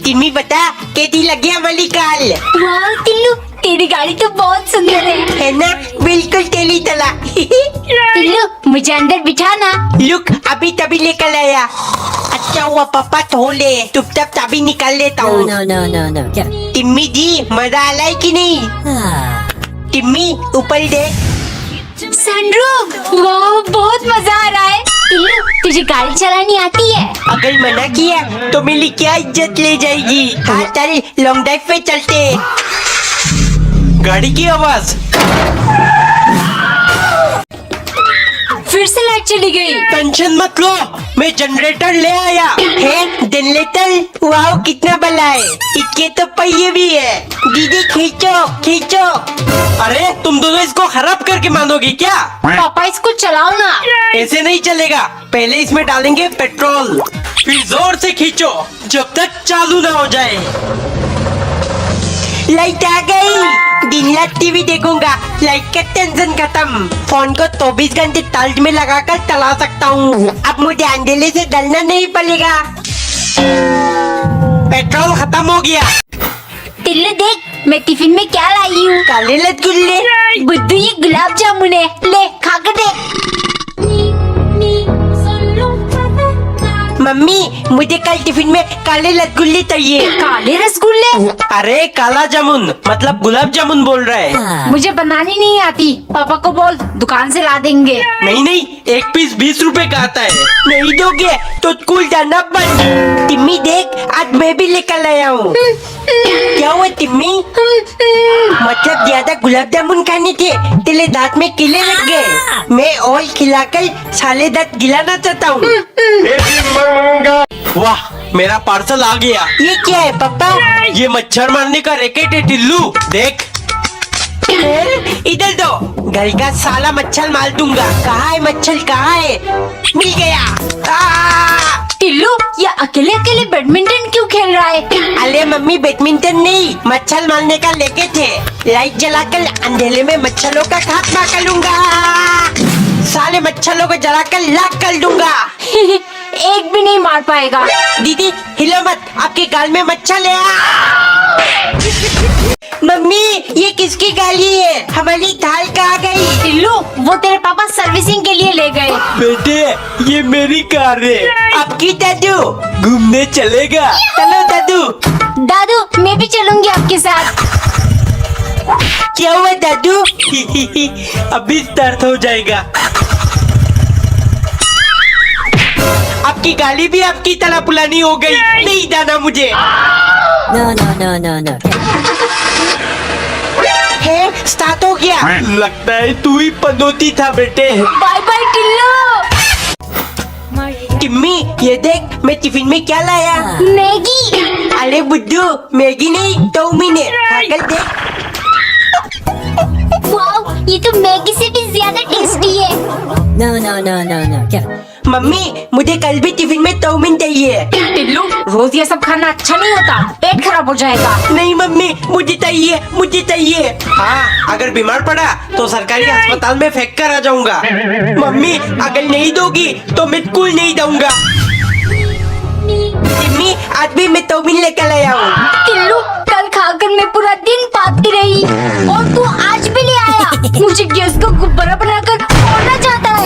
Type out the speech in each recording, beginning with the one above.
तिम्मी बता कैसी लगी हमारी कार? वाह टिल्लू, तेरी गाड़ी तो बहुत सुंदर है ना? बिल्कुल तेरी तरह। टिल्लू, मुझे अंदर बिठाना। लुक अभी तभी लेकर आया। अच्छा हुआ पापा धो ले, चुपचाप चाबी निकाल लेता हूँ। No. क्या? तिम्मी जी मजा आ रहा है कि नहीं? तिम्मी ऊपर देख। सनरूफ, वाह बहुत मजा आ रहा है। टिल्लू, तुझे गाड़ी चलानी आती है? अगर मना किया तो मेरी क्या इज्जत ले जाएगी। हाँ चल लॉन्ग ड्राइव पे चलते। गाड़ी की आवाज, फिर से लाइट चली गई। टेंशन मत लो, मैं जनरेटर ले आया है। जनरेटर, वाह कितना बड़ा है। इसके तो पहिए भी है। दीदी खींचो खींचो। अरे तुम दोनों इसको खराब करके मानोगी क्या? पापा इसको चलाओ ना। ऐसे नहीं चलेगा, पहले इसमें डालेंगे पेट्रोल, फिर जोर से खींचो जब तक चालू ना हो जाए। लाइट आ गई। दिन रात टीवी देखूंगा, लाइट का टेंशन खत्म। फोन को 24 घंटे चार्ज में लगाकर चला सकता हूँ। अब मुझे अंधेरे से डरना नहीं पड़ेगा। पेट्रोल खत्म हो गया। टिल्लू देख, मैं टिफिन में क्या लाई हूँ। काले रसगुल्ले। बुद्धू, ये गुलाब जामुन है, ले खा कर देख। मम्मी मुझे कल टिफिन में काले रसगुल्ले चाहिए। काले रसगुल्ले? अरे काला जामुन मतलब गुलाब जामुन बोल रहा है। मुझे बनानी नहीं आती, पापा को बोल दुकान से ला देंगे। नहीं, एक पीस 20 रुपए का आता है। नहीं दोगे तो स्कूल जाना बंद। तिम्मी देख, आज मैं भी लेकर आया हूँ। क्या हुआ तिम्मी? मतलब ज्यादा गुलाब जामुन खाने थे, तेरे दांत में कीले लग गए। मैं ऑयल खिलाकर साले दांत गिलाना चाहता हूँ। वाह, मेरा पार्सल आ गया। ये क्या है पापा? ये मच्छर मारने का रैकेट है टिल्लू, देख। इधर दो, घर का साला मच्छर मार दूंगा। कहाँ है मच्छर, कहाँ है? मिल गया। टिल्लू, ये अकेले अकेले बैडमिंटन क्यों खेल रहा है? अरे मम्मी बैडमिंटन नहीं, मच्छर मारने का लेके थे। लाइट जलाकर अंधेरे में मच्छरों का खात्मा कर लूंगा। साले मच्छरों को जलाकर लाख कर दूंगा। एक भी नहीं मार पाएगा। दीदी हिलो मत, आपके गाल में मच्छर ले आ। मम्मी ये किसकी गाली है? हमारी थाल कहाँ गई? टिल्लू, वो तेरे पापा सर्विसिंग के लिए ले गए। बेटे ये मेरी कार है। आपकी दादू घूमने चलेगा। चलो दादू। दादू, मैं भी चलूंगी आपके साथ। क्या हुआ दादू? अभी स्टार्ट हो जाएगा। आपकी गाली भी आपकी तरह पुरानी हो गई। नहीं जाना मुझे। No. है स्टार्ट हो गया। लगता है तू ही पनौती था बेटे। Bye bye Tillu. टिम्मी ये देख, मैं टिफिन में क्या लाया। मैगी। अरे बुद्धू, मैगी नहीं चाउमीन है, खाकर देख। वाओ, ये तो मैगी से भी ज्यादा टेस्टी है। No. क्या? मम्मी मुझे कल भी टिफिन में चाउमीन चाहिए। टिल्लू, रोज ये सब खाना अच्छा नहीं होता, पेट खराब हो जाएगा। नहीं मम्मी मुझे चाहिए। हाँ अगर बीमार पड़ा तो सरकारी अस्पताल में फेंक कर आ जाऊंगा। मम्मी अगर नहीं दोगी तो मैं स्कूल नहीं जाऊंगा। मम्मी आज भी मैं चाउमीन लेकर आया हूँ। टिल्लू, कल खाकर मैं पूरा दिन पाती रही और तू आज भी ले आया। मुझे गैस को गुब्बारा बनाकर फोड़ना चाहता है।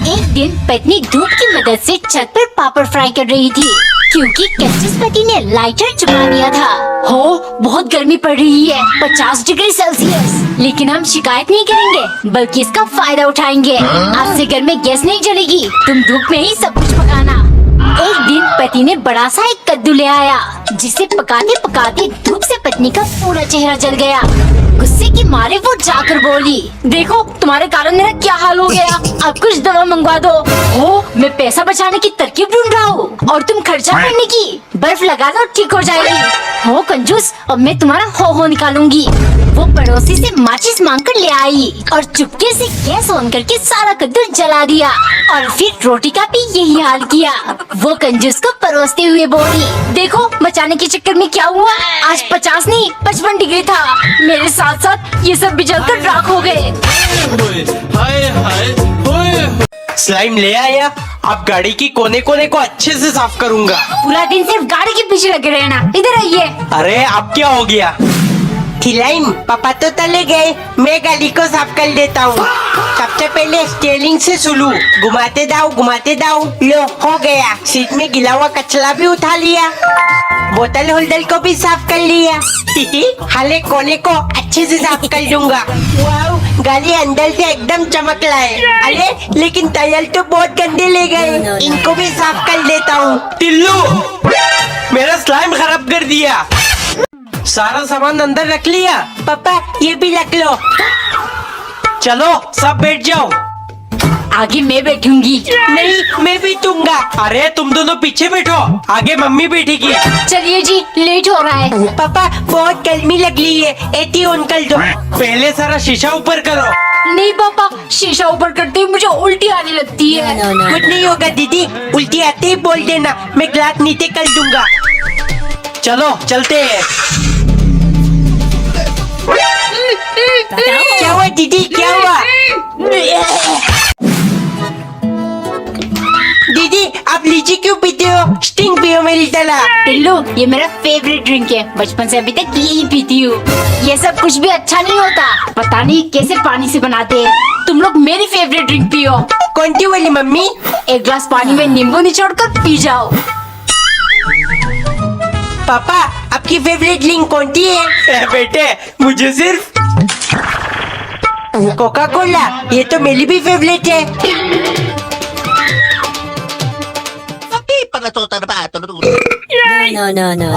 एक दिन पत्नी धूप की मदद से छत पर पापड़ फ्राई कर रही थी, क्योंकि कैक्टस पति ने लाइटर चुरा दिया था। हो, बहुत गर्मी पड़ रही है, 50 डिग्री सेल्सियस। लेकिन हम शिकायत नहीं करेंगे, बल्कि इसका फायदा उठाएंगे। आज से घर में गैस नहीं जलेगी, तुम धूप में ही सब कुछ पकाना। एक दिन पति ने बड़ा सा एक कद्दू ले आया, जिसे पकाते पकाते धूप से पत्नी का पूरा चेहरा जल गया। गुस्से की मारे वो जाकर बोली, देखो तुम्हारे कारण मेरा क्या हाल हो गया। अब कुछ दवा मंगवा दो। हो, मैं पैसा बचाने की तरकीब ढूंढ रहा हूँ और तुम खर्चा करने की। बर्फ लगा लो, ठीक हो जाएगी। हो कंजूस, अब मैं तुम्हारा हो निकालूंगी। वो पड़ोसी से माचिस मांग कर ले आई और चुपके से गैस ऑन करके सारा कद्दू जला दिया और फिर रोटी का भी यही हाल किया। वो कंजूस को परोसते हुए बोली, देखो बचाने के चक्कर में क्या हुआ। आज 50 नहीं 55 डिग्री था। मेरे साथ साथ ये सब भी जलकर राख हो गए। हाय हाय स्लाइम ले आया। अब गाड़ी की कोने कोने को अच्छे से साफ करूंगा। पूरा दिन सिर्फ गाड़ी के पीछे लगे रहना। इधर आइए। अरे अब क्या हो गया? स्लाइम, पापा तो चले गए, मैं गाड़ी को साफ कर देता हूँ। सबसे पहले स्टीयरिंग से शुरू, घुमाते जाओ लो हो गया। सीट में गिला हुआ कचरा भी उठा लिया, बोतल होल्डर को भी साफ कर लिया। हाले कोने को अच्छे से साफ कर दूंगा। वाओ, गाड़ी अंदर से एकदम चमक रहा है। अरे लेकिन टायर तो बहुत गंदे ले गए, इनको भी साफ कर देता हूँ। टिल्लू, मेरा स्लाइम खराब कर दिया। सारा सामान अंदर रख लिया? पापा ये भी रख लो। चलो सब बैठ जाओ। आगे मैं बैठूंगी। नहीं, मैं बैठूंगा। अरे तुम दोनों पीछे बैठो, आगे मम्मी बैठेगी। चलिए जी, लेट हो रहा है। पापा बहुत गर्मी लग रही है, एटी ऑन कर दो। पहले सारा शीशा ऊपर करो। नहीं पापा, शीशा ऊपर करते ही मुझे उल्टी आने लगती है। No, no, कुछ नहीं होगा दीदी, उल्टी आते ही बोल देना, मैं ग्लास नीचे कर दूंगा। चलो चलते हैं। क्या हुआ दीदी, क्या हुआ? दीदी आप लीची क्यों पीते हो? स्टिंग पियो मेरी तरह। टिल्लू, ये मेरा फेवरेट ड्रिंक है, बचपन से अभी तक यही पीती हूँ। ये सब कुछ भी अच्छा नहीं होता, पता नहीं कैसे पानी से बनाते हैं। तुम लोग मेरी फेवरेट ड्रिंक पियो। कौन सी वाली मम्मी? एक ग्लास पानी में नींबू निचोड़कर पी जाओ। पापा आपकी फेवरेट ड्रिंक कौन सी है? बेटे मुझे सिर्फ कोका कोला, ये तो मेरी भी फेवरेट है। No, no.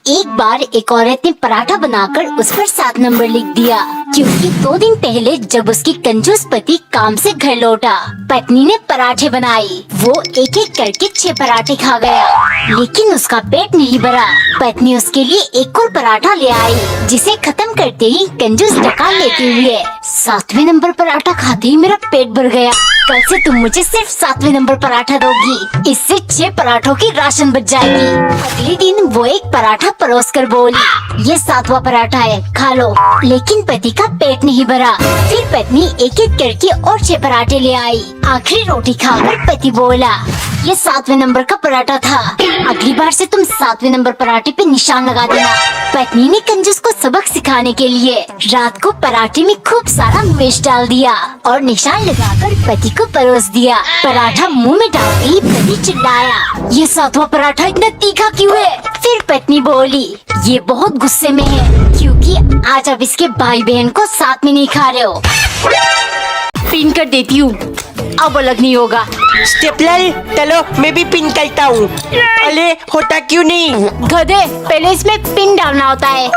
एक बार एक औरत ने पराठा बनाकर उस पर 7 नंबर लिख दिया, क्योंकि 2 दिन पहले जब उसकी कंजूस पति काम से घर लौटा, पत्नी ने पराठे बनाए। वो एक एक करके 6 पराठे खा गया, लेकिन उसका पेट नहीं भरा। पत्नी उसके लिए एक और पराठा ले आई, जिसे खत्म करते ही कंजूस डकार लेते हुए 7वें नंबर पराठा खाते ही मेरा पेट भर गया। कल से तुम मुझे सिर्फ 7वें नंबर पराठा दोगी, इससे 6 पराठों की राशन बच जाएगी। अगले दिन वो एक पराठा परोस कर बोली, ये 7वां पराठा है, खा लो। लेकिन पति का पेट नहीं भरा। फिर पत्नी एक एक करके और 6 पराठे ले आई। आखिरी रोटी खाकर पति बोला, ये 7वें नंबर का पराठा था, अगली बार से तुम 7वें नंबर पराठे पे निशान लगा देना। पत्नी ने कंजूस को सबक सिखाने के लिए रात को पराठे में खूब सारा मिर्च डाल दिया और निशान लगाकर पति को परोस दिया। पराठा मुंह में डालते ही पति चिल्लाया, ये 7वां पराठा इतना तीखा क्यों है? फिर पत्नी बोली, ये बहुत गुस्से में है, क्योंकि आज आप इसके भाई बहन को साथ में नहीं खा रहे हो। पिन कर देती हूँ, अब अलग नहीं होगा। स्टेपलर, चलो मैं भी पिन करता हूँ। अरे होता क्यों नहीं? गधे, पहले इसमें पिन डालना होता है।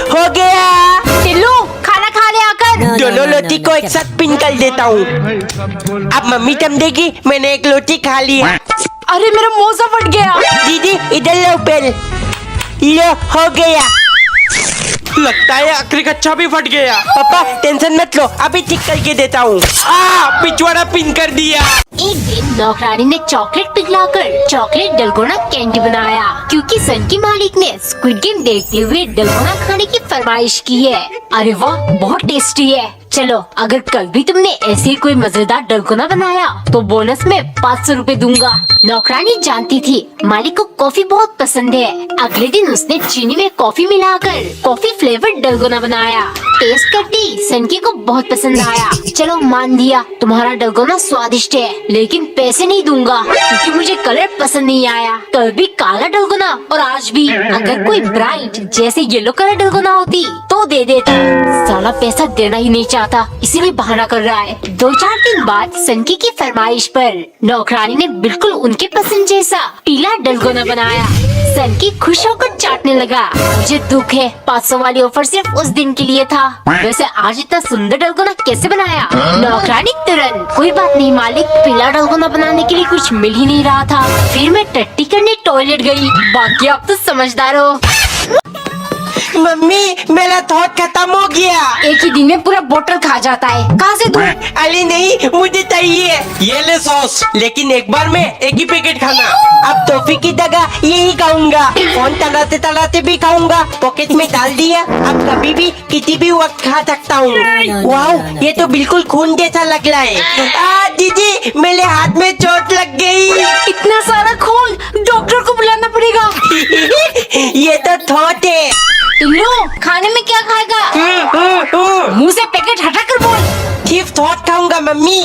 हो गया। टिल्लू, खाना खा ले आकर। No, दोनों no, लोटी को एक साथ पिन कर देता हूँ। अब मम्मी समझेगी मैंने एक लोटी खा लिया। अरे मेरा मोजा फट गया। दीदी इधर लो पेल, लो हो गया। लगता है आखिरी कच्चा भी फट गया। पापा टेंशन मत लो, अभी ठीक करके देता हूँ। पिछवाड़ा पिन कर दिया। एक दिन नौकरानी ने चॉकलेट पिघलाकर चॉकलेट डलगोना कैंडी बनाया, क्योंकि सन की मालिक ने स्क्विड गेम देखते हुए डलगोना खाने की फरमाइश की है। अरे वाह, बहुत टेस्टी है। चलो, अगर कल भी तुमने ऐसे ही कोई मजेदार डलगोना बनाया तो बोनस में 500 रुपए दूंगा। नौकरानी जानती थी मालिक को कॉफी बहुत पसंद है। अगले दिन उसने चीनी में कॉफी मिलाकर कॉफी फ्लेवर्ड डलगोना बनाया। टेस्ट करती सनकी को बहुत पसंद आया। चलो मान दिया, तुम्हारा डलगोना स्वादिष्ट है, लेकिन पैसे नहीं दूंगा, क्योंकि मुझे कलर पसंद नहीं आया। कल भी काला डलगोना और आज भी। अगर कोई ब्राइट जैसे येलो कलर डलगोना होती तो दे देता। साला पैसा देना ही नहीं चाहता, इसीलिए बहाना कर रहा है। 2-4 दिन बाद सनकी की फरमाइश पर नौकरानी ने बिल्कुल उनके पसंद जैसा पीला डलगोना बनाया। सनकी खुश होकर चाटने लगा। मुझे दुख है, 500 वाली ऑफर सिर्फ उस दिन के लिए था। वैसे आज इतना सुंदर डलगोना कैसे बनाया? नौकरानी तुरंत, कोई बात नहीं मालिक, पीला डलगोना बनाने के लिए कुछ मिल ही नहीं रहा था। फिर मैं टट्टी करने टॉयलेट गई। बाकी आप तो समझदार हो। मम्मी मेरा थॉट खत्म हो गया। एक ही दिन में पूरा बोतल खा जाता है। कहाँ से दूं? अली नहीं, मुझे चाहिए। ये ले सॉस, लेकिन एक बार में एक ही पैकेट खाना। अब टॉफी की जगह यही खाऊंगा। फोन चलाते चलाते भी खाऊंगा। पॉकेट में डाल दिया, अब कभी भी किसी भी वक्त खा सकता हूँ। वाह, ये तो बिल्कुल खून जैसा लग रहा है। दीदी, मेरे हाथ में चोट लग गई। इतना सारा खून, डॉक्टर को बुलाना पड़ेगा। ये तो थॉट है। टिल्लू, खाने में क्या खाएगा? मुंह से पैकेट हटा कर बोल। सिर्फ थॉट खाऊंगा मम्मी।